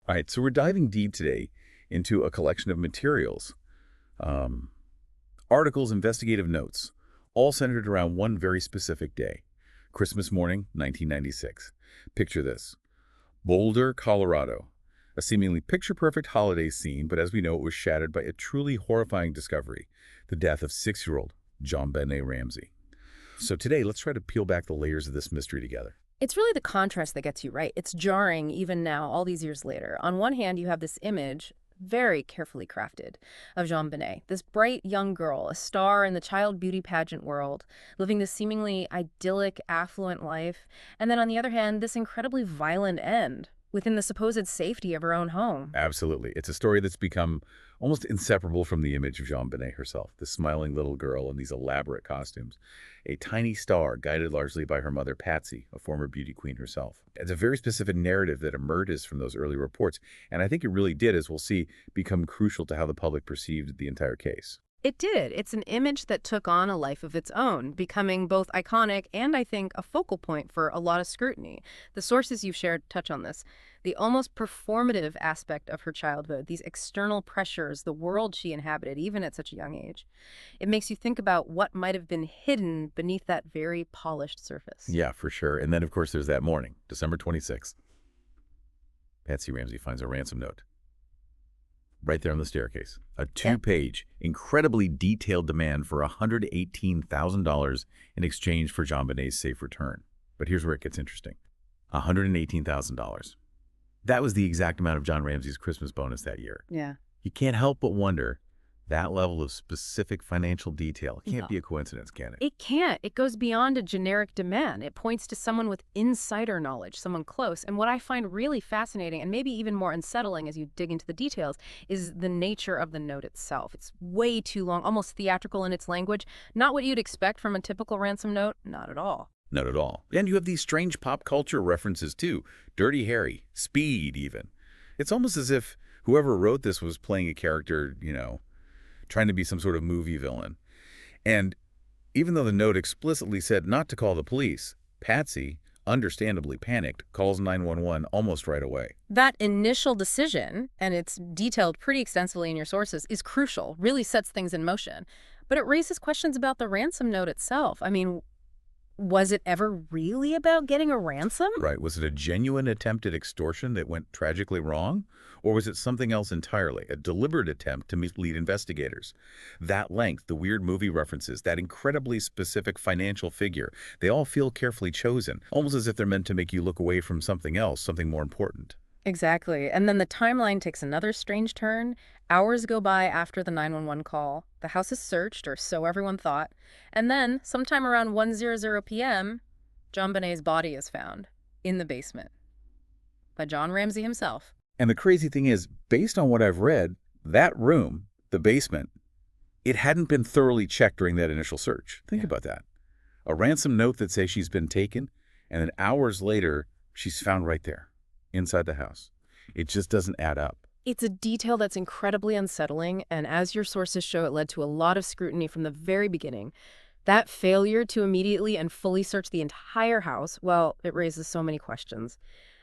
All right, so we're diving deep today into a collection of materials, um, articles, investigative notes, all centered around one very specific day, Christmas morning, 1996. Picture this: Boulder, Colorado, a seemingly picture-perfect holiday scene, but as we know, it was shattered by a truly horrifying discovery, the death of 6-year-old JonBenét Ramsey. So today, let's try to peel back the layers of this mystery together. It's really the contrast that gets you right. It's jarring even now, all these years later. On one hand, you have this image, very carefully crafted, of JonBenét, this bright young girl, a star in the child beauty pageant world, living this seemingly idyllic, affluent life. And then on the other hand, this incredibly violent end within the supposed safety of her own home. Absolutely. It's a story that's become almost inseparable from the image of JonBenét herself, the smiling little girl in these elaborate costumes, a tiny star guided largely by her mother, Patsy, a former beauty queen herself. It's a very specific narrative that emerges from those early reports, and I think it really did, as we'll see, become crucial to how the public perceived the entire case. It did. It's an image that took on a life of its own, becoming both iconic and, I think, a focal point for a lot of scrutiny. The sources you've shared touch on this. The almost performative aspect of her childhood, these external pressures, the world she inhabited, even at such a young age. It makes you think about what might have been hidden beneath that very polished surface. Yeah, for sure. And then, of course, there's that morning, December 26th. Patsy Ramsey finds a ransom note right there on the staircase. A two-page, incredibly detailed demand for $118,000 in exchange for JonBenét's safe return. But here's where it gets interesting. $118,000. That was the exact amount of John Ramsey's Christmas bonus that year. Yeah. You can't help but wonder, that level of specific financial detail can't No. be a coincidence, can it? It can't. It goes beyond a generic demand. It points to someone with insider knowledge, someone close. And what I find really fascinating, and maybe even more unsettling as you dig into the details, is the nature of the note itself. It's way too long, almost theatrical in its language. Not what you'd expect from a typical ransom note. Not at all. Not at all. And you have these strange pop culture references too. Dirty Harry, Speed even. It's almost as if whoever wrote this was playing a character, trying to be some sort of movie villain. And even though the note explicitly said not to call the police, Patsy, understandably panicked, calls 911 almost right away. That initial decision, and it's detailed pretty extensively in your sources, is crucial, really sets things in motion. But it raises questions about the ransom note itself. I mean, was it ever really about getting a ransom? Right. Was it a genuine attempt at extortion that went tragically wrong? Or was it something else entirely, a deliberate attempt to mislead investigators? That length, the weird movie references, that incredibly specific financial figure, they all feel carefully chosen, almost as if they're meant to make you look away from something else, something more important. Exactly. And then the timeline takes another strange turn. Hours go by after the 911 call. The house is searched, or so everyone thought. And then, sometime around 1:00 p.m., JonBenét's body is found in the basement by John Ramsey himself. And the crazy thing is, based on what I've read, that room, the basement, it hadn't been thoroughly checked during that initial search. Think about that. A ransom note that says she's been taken, and then hours later, she's found right there, inside the house. It just doesn't add up. It's a detail that's incredibly unsettling, and as your sources show, it led to a lot of scrutiny from the very beginning. That failure to immediately and fully search the entire house, well, it raises so many questions.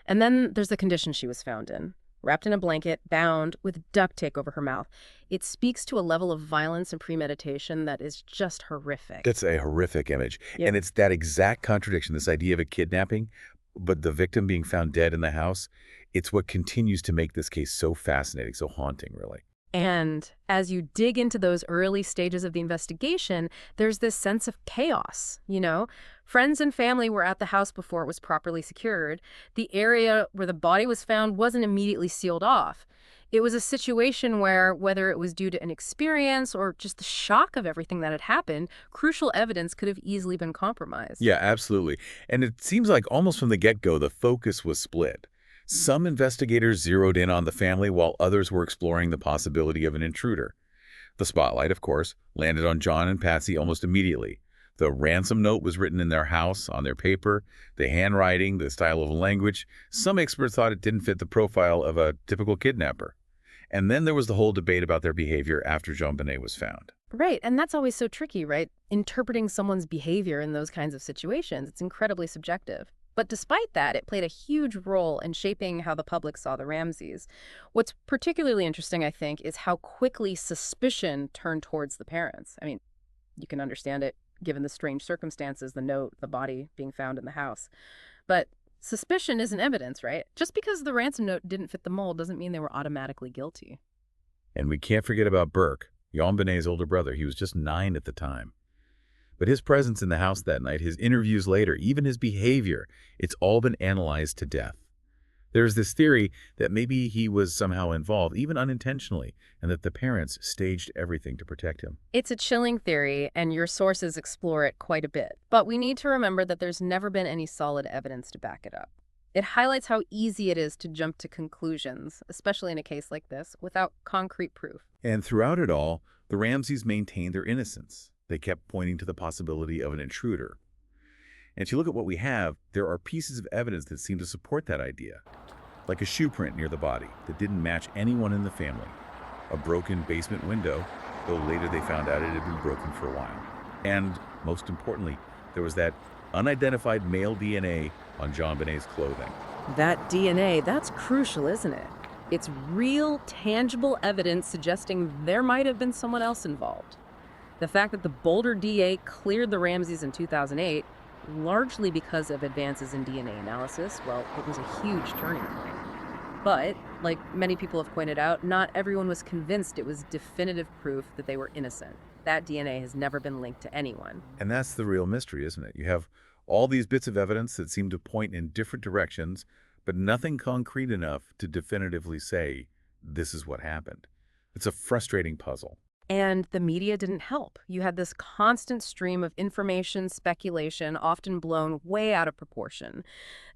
And then there's the condition she was found in. Wrapped in a blanket, bound, with duct tape over her mouth. It speaks to a level of violence and premeditation that is just horrific. That's a horrific image. Yep. And it's that exact contradiction, this idea of a kidnapping, but the victim being found dead in the house. It's what continues to make this case so fascinating, so haunting, really. And as you dig into those early stages of the investigation, there's this sense of chaos, Friends and family were at the house before it was properly secured. The area where the body was found wasn't immediately sealed off. It was a situation where, whether it was due to inexperience or just the shock of everything that had happened, crucial evidence could have easily been compromised. Yeah, absolutely. And it seems like almost from the get-go, the focus was split. Some investigators zeroed in on the family while others were exploring the possibility of an intruder. The spotlight, of course, landed on John and Patsy almost immediately. The ransom note was written in their house, on their paper, the handwriting, the style of language. Some experts thought it didn't fit the profile of a typical kidnapper. And then there was the whole debate about their behavior after JonBenét was found. Right, and that's always so tricky, right? Interpreting someone's behavior in those kinds of situations, it's incredibly subjective. But despite that, it played a huge role in shaping how the public saw the Ramseys. What's particularly interesting, I think, is how quickly suspicion turned towards the parents. I mean, you can understand it given the strange circumstances, the note, the body being found in the house. But suspicion isn't evidence, right? Just because the ransom note didn't fit the mold doesn't mean they were automatically guilty. And we can't forget about Burke, JonBenét's older brother. He was just 9 at the time. But his presence in the house that night, his interviews later, even his behavior, it's all been analyzed to death. There's this theory that maybe he was somehow involved, even unintentionally, and that the parents staged everything to protect him. It's a chilling theory, and your sources explore it quite a bit. But we need to remember that there's never been any solid evidence to back it up. It highlights how easy it is to jump to conclusions, especially in a case like this, without concrete proof. And throughout it all, the Ramseys maintained their innocence. They kept pointing to the possibility of an intruder. And if you look at what we have, there are pieces of evidence that seem to support that idea, like a shoe print near the body that didn't match anyone in the family, a broken basement window, though later they found out it had been broken for a while. And most importantly, there was that unidentified male DNA on JonBenét's clothing. That DNA, that's crucial, isn't it? It's real, tangible evidence suggesting there might have been someone else involved. The fact that the Boulder DA cleared the Ramseys in 2008, largely because of advances in DNA analysis, well, it was a huge turning point. But, like many people have pointed out, not everyone was convinced it was definitive proof that they were innocent. That DNA has never been linked to anyone. And that's the real mystery, isn't it? You have all these bits of evidence that seem to point in different directions, but nothing concrete enough to definitively say, this is what happened. It's a frustrating puzzle. And the media didn't help. You had this constant stream of information, speculation, often blown way out of proportion.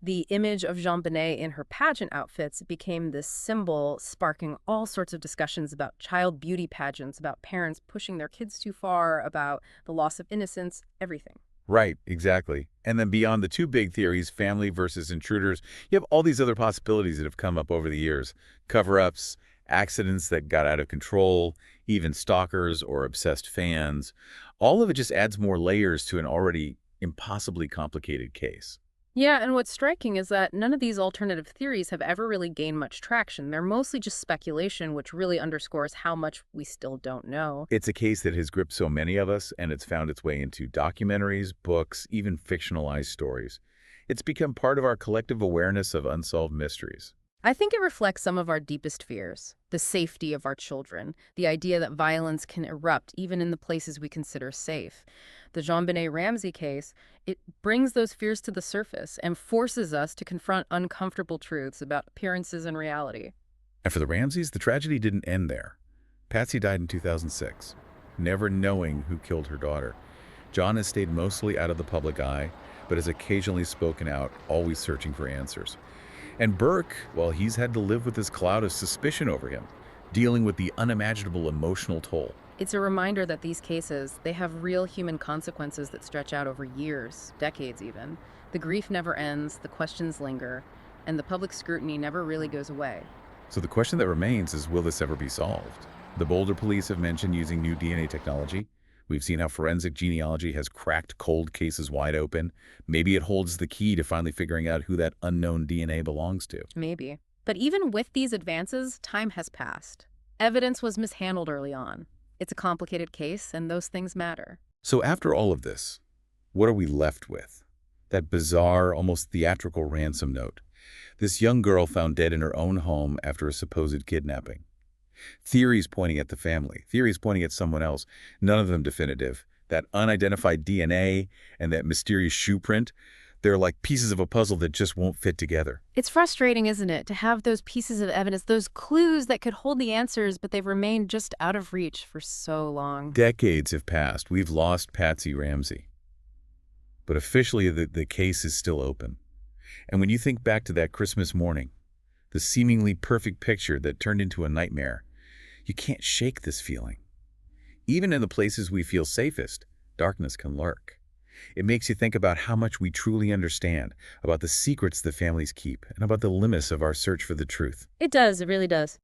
The image of JonBenét in her pageant outfits became this symbol, sparking all sorts of discussions about child beauty pageants, about parents pushing their kids too far, about the loss of innocence, everything. Right, exactly. And then beyond the two big theories, family versus intruders, you have all these other possibilities that have come up over the years. Cover-ups, accidents that got out of control, even stalkers or obsessed fans. All of it just adds more layers to an already impossibly complicated case. Yeah, and what's striking is that none of these alternative theories have ever really gained much traction. They're mostly just speculation, which really underscores how much we still don't know. It's a case that has gripped so many of us, and it's found its way into documentaries, books, even fictionalized stories. It's become part of our collective awareness of unsolved mysteries. I think it reflects some of our deepest fears, the safety of our children, the idea that violence can erupt even in the places we consider safe. The JonBenét Ramsey case, it brings those fears to the surface and forces us to confront uncomfortable truths about appearances and reality. And for the Ramseys, the tragedy didn't end there. Patsy died in 2006, never knowing who killed her daughter. John has stayed mostly out of the public eye, but has occasionally spoken out, always searching for answers. And Burke, well, he's had to live with this cloud of suspicion over him, dealing with the unimaginable emotional toll. It's a reminder that these cases, they have real human consequences that stretch out over years, decades even. The grief never ends, the questions linger, and the public scrutiny never really goes away. So the question that remains is, will this ever be solved? The Boulder police have mentioned using new DNA technology. We've seen how forensic genealogy has cracked cold cases wide open. Maybe it holds the key to finally figuring out who that unknown DNA belongs to. Maybe. But even with these advances, time has passed. Evidence was mishandled early on. It's a complicated case, and those things matter. So after all of this, what are we left with? That bizarre, almost theatrical ransom note. This young girl found dead in her own home after a supposed kidnapping. Theories pointing at the family, theories pointing at someone else, none of them definitive. That unidentified DNA and that mysterious shoe print, they're like pieces of a puzzle that just won't fit together. It's frustrating, isn't it, to have those pieces of evidence, those clues that could hold the answers, but they've remained just out of reach for so long. Decades have passed. We've lost Patsy Ramsey. But officially, the case is still open. And when you think back to that Christmas morning, the seemingly perfect picture that turned into a nightmare, you can't shake this feeling. Even in the places we feel safest, darkness can lurk. It makes you think about how much we truly understand, about the secrets the families keep, and about the limits of our search for the truth. It does, it really does.